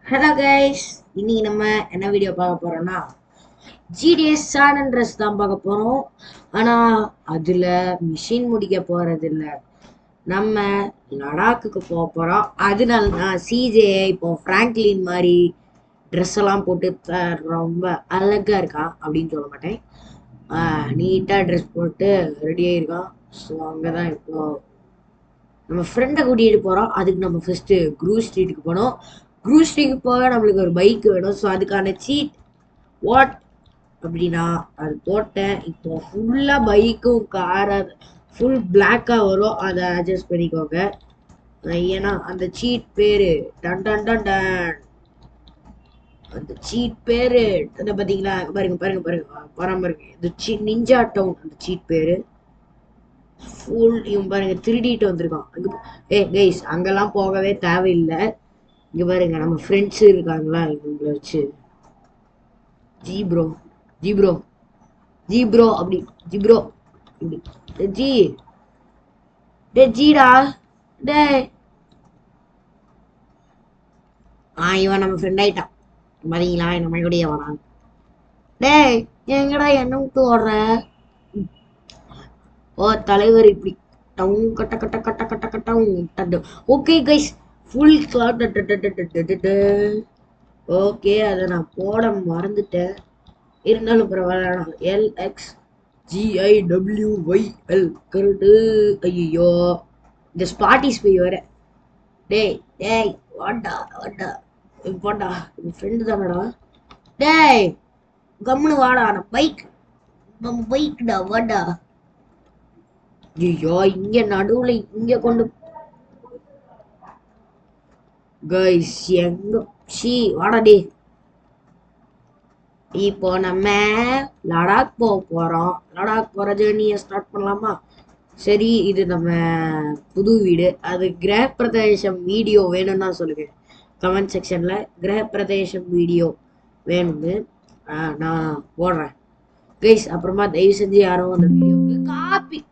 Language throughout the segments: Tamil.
ஹலோ கைஸ், இன்னைக்கு நம்ம என்ன வீடியோ பார்க்க போறோம்னா ஜிடிஎஸ் சான் அண்ட்ரஸ் தான் பார்க்க போறோம். ஆனா அதுல மிஷின் முடிக்க போறது இல்ல, நம்ம லடாக்குக்கு போக போறோம். அதனால தான் சிஜே இப்போ பிராங்க்லின் மாதிரி ட்ரெஸ் எல்லாம் போட்டு ரொம்ப அழகா இருக்கான் அப்படின்னு சொல்ல மாட்டேன். நீட்டா ட்ரெஸ் போட்டு ரெடி ஆயிருக்கான். ஸோ அங்கதான் இப்போ நம்ம ஃப்ரெண்டை கூட்டிகிட்டு போகிறோம். அதுக்கு நம்ம ஃபஸ்ட்டு க்ரூஸ் ஸ்ட்ரீட்டுக்கு போனோம். க்ரூஸ் ஸ்ட்ரீட்டுக்கு போக நம்மளுக்கு ஒரு பைக் வேணும். ஸோ அதுக்கான சீட் வாட் அப்படின்னா அது போட்டேன். இப்போ ஃபுல்லாக பைக்கும் காராக ஃபுல் பிளாக்காக வரும். அதை அட்ஜஸ்ட் பண்ணிக்கோங்க. ஏன்னா அந்த சீட் பேர் டன் டன் டன் டன் அந்த சீட் பேர் அதை பார்த்தீங்களா? பாருங்க பாருங்க பாருங்க பாருங்க, இந்த நிஞ்சா டவுன் அந்த சீட் பேர். ஃபுல் இவன் பாருங்க திருடிட்டு வந்திருக்கான். கைஸ் அங்கெல்லாம் போகவே தேவையில்லை. இங்க பாருங்க நம்ம ஃப்ரெண்ட்ஸ் இருக்காங்களா, இவங்களை வச்சு G bro G bro G bro அப்படி ஜி ப்ரோ இப்படி ஜி டே ஜீடா டே. இவன் நம்ம ஃப்ரெண்ட் ஆயிட்டான். பாத்தீங்களா நம்ம கூடயே வரான். டேய் எங்கடா என்ன விட்டு ஓடுற? ஓ தலைவர் இப்படி டவுன் கட்ட கட்ட கட்ட கட்ட கட்ட. Okay guys, full glad. Okay, அதை நான் போட மறந்துட்டேன். இருந்தாலும் பரவாயில்ல. எல்எக்ஸ் GIWYL கருட்டு. ஐயோ, இந்த ஸ்பாட்டிஸ் போய் வர. டேய் டேய் வாடா வாடா வாடா, என் ஃப்ரெண்டு தானடா. டேய் கம்முன்னு வாடா, நம்ம பைக்டா வாடா. ஐயோ, இங்க நடுவுல இங்க கொண்டு கைஸ் எங்க சி வாடா டே. இப்போ நம்ம லடாக் போக போறோம். லடாக் போற ஜேர்னியை ஸ்டார்ட் பண்ணலாமா? சரி, இது நம்ம புது வீடு. அது கிரக பிரதேசம் வீடியோ வேணும்னா சொல்லுங்க கமெண்ட் செக்ஷன்ல. கிரக பிரதேசம் வீடியோ வேணும்னு நான் போடுறேன் கைஸ். அப்புறமா தயவு செஞ்சு யாரும் அந்த வீடியோக்கு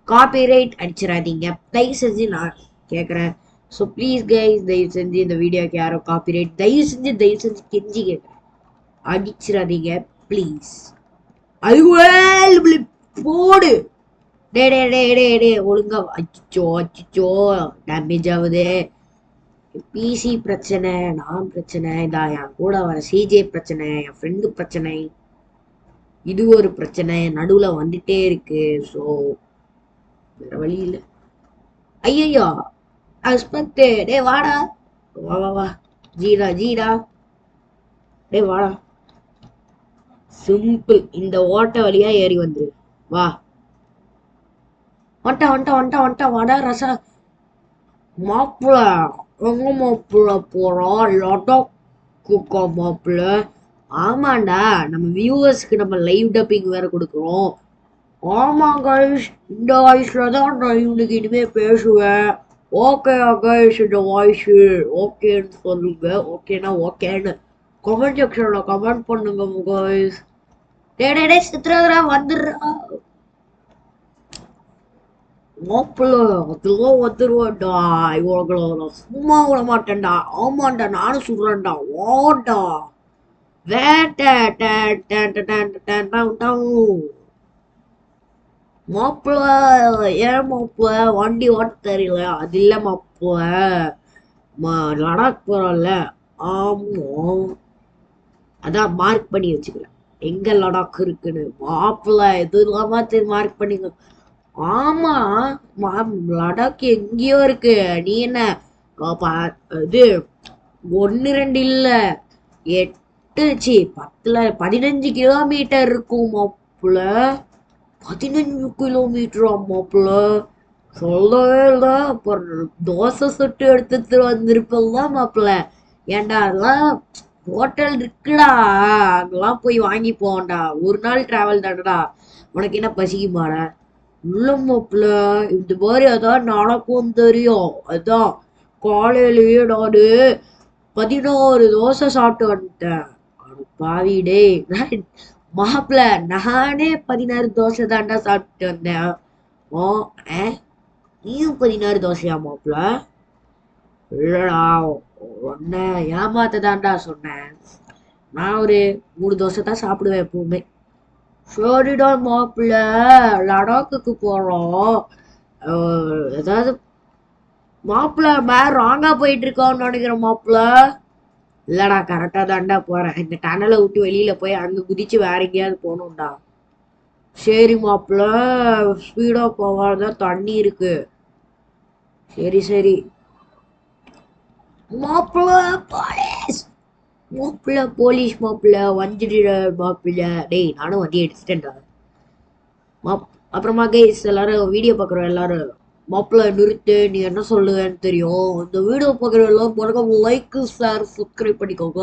காப்பிரைட் அடிச்சிடாதீங்க தயவு செஞ்சு, நான் கேட்குறேன். ஸோ ப்ளீஸ் கைஸ், தயவு செஞ்சு இந்த வீடியோக்கு யாரும் காப்பிரைட் தயவு செஞ்சு கெஞ்சி கேட்குறேன், அடிச்சிடாதீங்க ப்ளீஸ். அது போடு. டே டே டே டே டே ஒழுங்கா. அச்சிச்சோ டேமேஜ் ஆகுது. பிசி பிரச்சனை, நான் பிரச்சனை, இதான் என் கூட வர சிஜே பிரச்சனை, என் ஃப்ரெண்டு பிரச்சனை, இது ஒரு பிரச்சனை நடுவுல வந்துட்டே இருக்கு. ஸோ வேற வழி இல்லை. ஐயோ அஸ்பெக்ட், டே வாடா வா வா வா. ஜீடா டே வாடா. சிம்பிள், இந்த ஓட்ட வழியா ஏறி வந்துரு. வா வந்துட்டா வாடா ரசா. மாப்பிள்ள எங்க மாப்பிள்ள போறோம்? லடாக் மாப்பிள்ள. ஆமாண்டா, நம்ம வியூவர்ஸ்க்கு நம்ம லைவ் டப்பிங் வேற கொடுக்குறோம். ஆமா கைஸ், இந்த வாய்ஸ்ல தான் நான் இவனுக்கு இனிமே பேசுவேன். ஓகே கைஸ், இந்த வாய்ஸ் ஓகேன்னு சொல்லுங்க. ஓகேனா ஓகேன்னு கமெண்ட் செக்ஷன்ல கமெண்ட் பண்ணுங்க கைஸ். டே சித்ரா வந்துடுறா மாப்பிள்ள. அதெல்லாம் வந்துருவான்டா. இவங்களை நான் சும்மா விட மாட்டேன்டா. ஆமாண்டா, நானும் சொல்றேன்டா. வாடா வேட்ட மாப்பிள்ள. ஏன் மாப்பிள்ள வண்டி ஓட்ட தெரியல? அது இல்ல மாப்பிள்ள, லடாக் போறோம்ல. ஆமா, அதான் மார்க் பண்ணி வச்சுக்கிறேன் எங்க லடாக் இருக்குன்னு. மாப்பிள்ள எது இல்லாம மார்க் பண்ணிக்க. ஆமா, லடாக் எங்கேயோ இருக்கு. நீ என்ன இது 1 2 இல்ல 8 15 கிலோமீட்டர் இருக்கும் மாப்பிள்ள. 15 கிலோமீட்டரா மாப்பிள்ள? சொல்லவே இல்ல. அப்புறம் தோசை சுட்டு எடுத்துட்டு வந்திருப்பா மாப்பிள்ள. ஏன்டா அதெல்லாம் ஹோட்டல் இருக்குடா, அங்கெல்லாம் போய் வாங்கி போண்டா. ஒரு நாள் டிராவல் தானடா, உனக்கு என்ன பசிக்குமாடா? இல்ல மாப்பிள்ள, இந்த மாதிரி அதான் நடக்கும் தெரியும். அதான் காலையிலேயே நானு 16 தோசை சாப்பிட்டு வந்துட்டேன். பாவிடே மாப்பிள்ள, நானே 16 தோசை தாண்டா சாப்பிட்டு வந்தேன். ஓ நீயும் 16 தோசையா மாப்பிள்ள? இல்லடா, உன்னை ஏமாத்த தான்டா சொன்னேன். நான் ஒரு 3 தோசை தான் சாப்பிடுவேன் எப்பவுமே. சரிடா மாப்பிள்ள, லடாக்குக்கு போறோம். ஏதாவது மாப்பிள்ள மேல ராங்கா போயிட்டு இருக்கோம்னு நினைக்கிறேன் மாப்பிள்ள. இல்லடா கரெக்டா தான்டா போறேன். இந்த டனலை விட்டு வெளியில போய் அங்க குதிச்சு வேற எங்கேயாவது போகணும்டா. சரி மாப்பிள்ள, ஸ்பீடா போவாத, தண்ணி இருக்கு. சரி சரி மாப்பிள்ள. போலீஸ் மாப்பிள்ள, போலீஸ் மாப்பிள்ள வந்துடுற மாப்பிள்ள. டேய் நானும் வண்டி எடுத்துட்டேன்டா. அப்புறமா கைஸ் எல்லாரும் வீடியோ பாக்குறோம் எல்லாரும், மாப்பிள்ள நிறுத்து, நீ என்ன சொல்லுவேன்னு தெரியும். இந்த வீடியோ பாக்குற எல்லாம் மறக்காம லைக் ஷேர் சப்ஸ்கிரைப் பண்ணிக்கோங்க.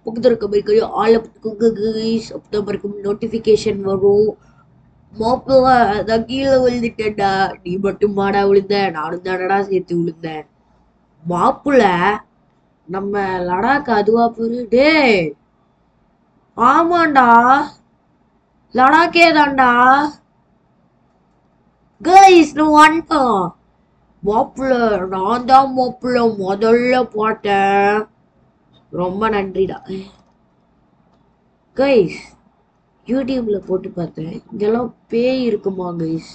பக்கத்துல இருக்க மாதிரி ஆள் பண்ணிக்கோங்க கைஸ். அப்பதான் மறக்காம நோட்டிபிகேஷன் வரும். மாப்பிள்ள நான் கீழே விழுந்துட்டேன்டா. நீ மட்டும் மாடா விழுந்த, நானும் தானடா சேர்த்து விழுந்தேன். மாப்பிள்ள நம்ம லடாக் அதுவா போரு. டேய் ஆமாண்டா, லடாக்கே தான்டா. கைஸ் நான் வந்துட்டோம். மாப்பிள்ள நான் தான் மாப்பிள்ள முதல்ல போட்டேன். ரொம்ப நன்றிடா. கைஸ் யூடியூப்ல போட்டு பார்த்தேன், இங்கெல்லாம் பேய் இருக்குமா கைஸ்?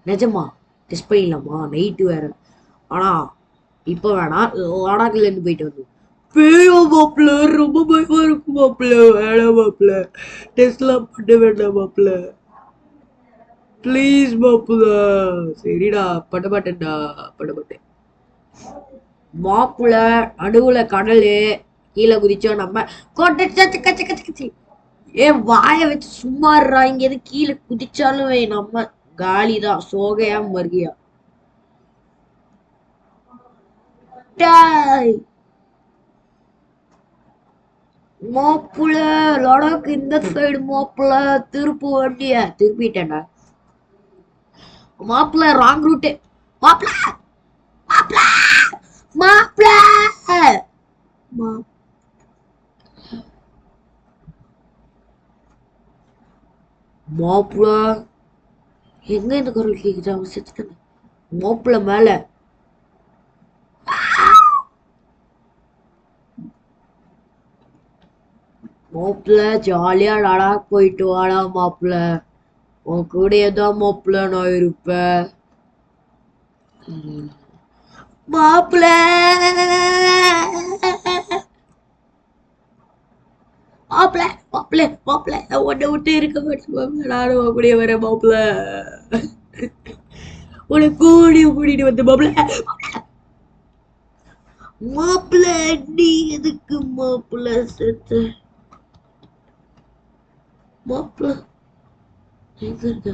நிஜமா டெஸ்ட் பண்ணிடலாமா? நைட்டு வேற. ஆனா இப்ப வேணாம், லடாக்ல இருந்து போயிட்டு வந்து பேயோ மாப்பிள்ள, ரொம்ப பயமா இருக்கு மாப்பிள்ள. வேணாம் மாப்பிள்ள, டெஸ்ட்லாம் பண்ண வேண்டாம் மாப்பிள்ள, ப்ளீஸ் மாப்பிள்ள. சரிடா பண்ண மாட்டேன்டா, பண்ண மாட்டேன். மாப்பிள்ள நடுவுல கடலு, கீழே குதிச்சோம் நம்ம. கச்சு ஏன் வாய வச்சு சும்மாடுறா. இங்க எது கீழே குதிச்சாலும் நம்ம காலிதான், சோகையா மருகியா. மாப்பிள்ள லடாக் இந்த சைடு மாப்பிள்ள, திருப்பு வண்டிய. திருப்பிட்டேன்டா மாப்பிள்ள, ராங் ரூட்டு மாப்பிள்ள. மாப்பிள்ள மாப்பிள்ள மாப்பிள்ள எங்க இந்த குரல் கேக்குது? அவன் செத்துட்டான். மாப்பிள்ள மேல. மாப்பிள்ள ஜாலியா லடாக் போயிட்டு வாடா மாப்பிள்ள, உன் கூடயே தான் மாப்பிள்ள நான் இருப்பேன். மாப்பிள்ள மாப்பிள்ள மாப்பிள்ள மாப்பிள்ள, உன்னை விட்டு இருக்க மாட்டேன் மாப்பிள்ள, நானும் உன் கூடயே வரேன் மாப்பிள்ள. உன்னை கூட்டிட்டு வந்து மாப்பிள்ள. மாப்பிள்ள நீ எதுக்கு மாப்பிள்ள செத்து? மாப்பிள்ள எங்க இருக்க?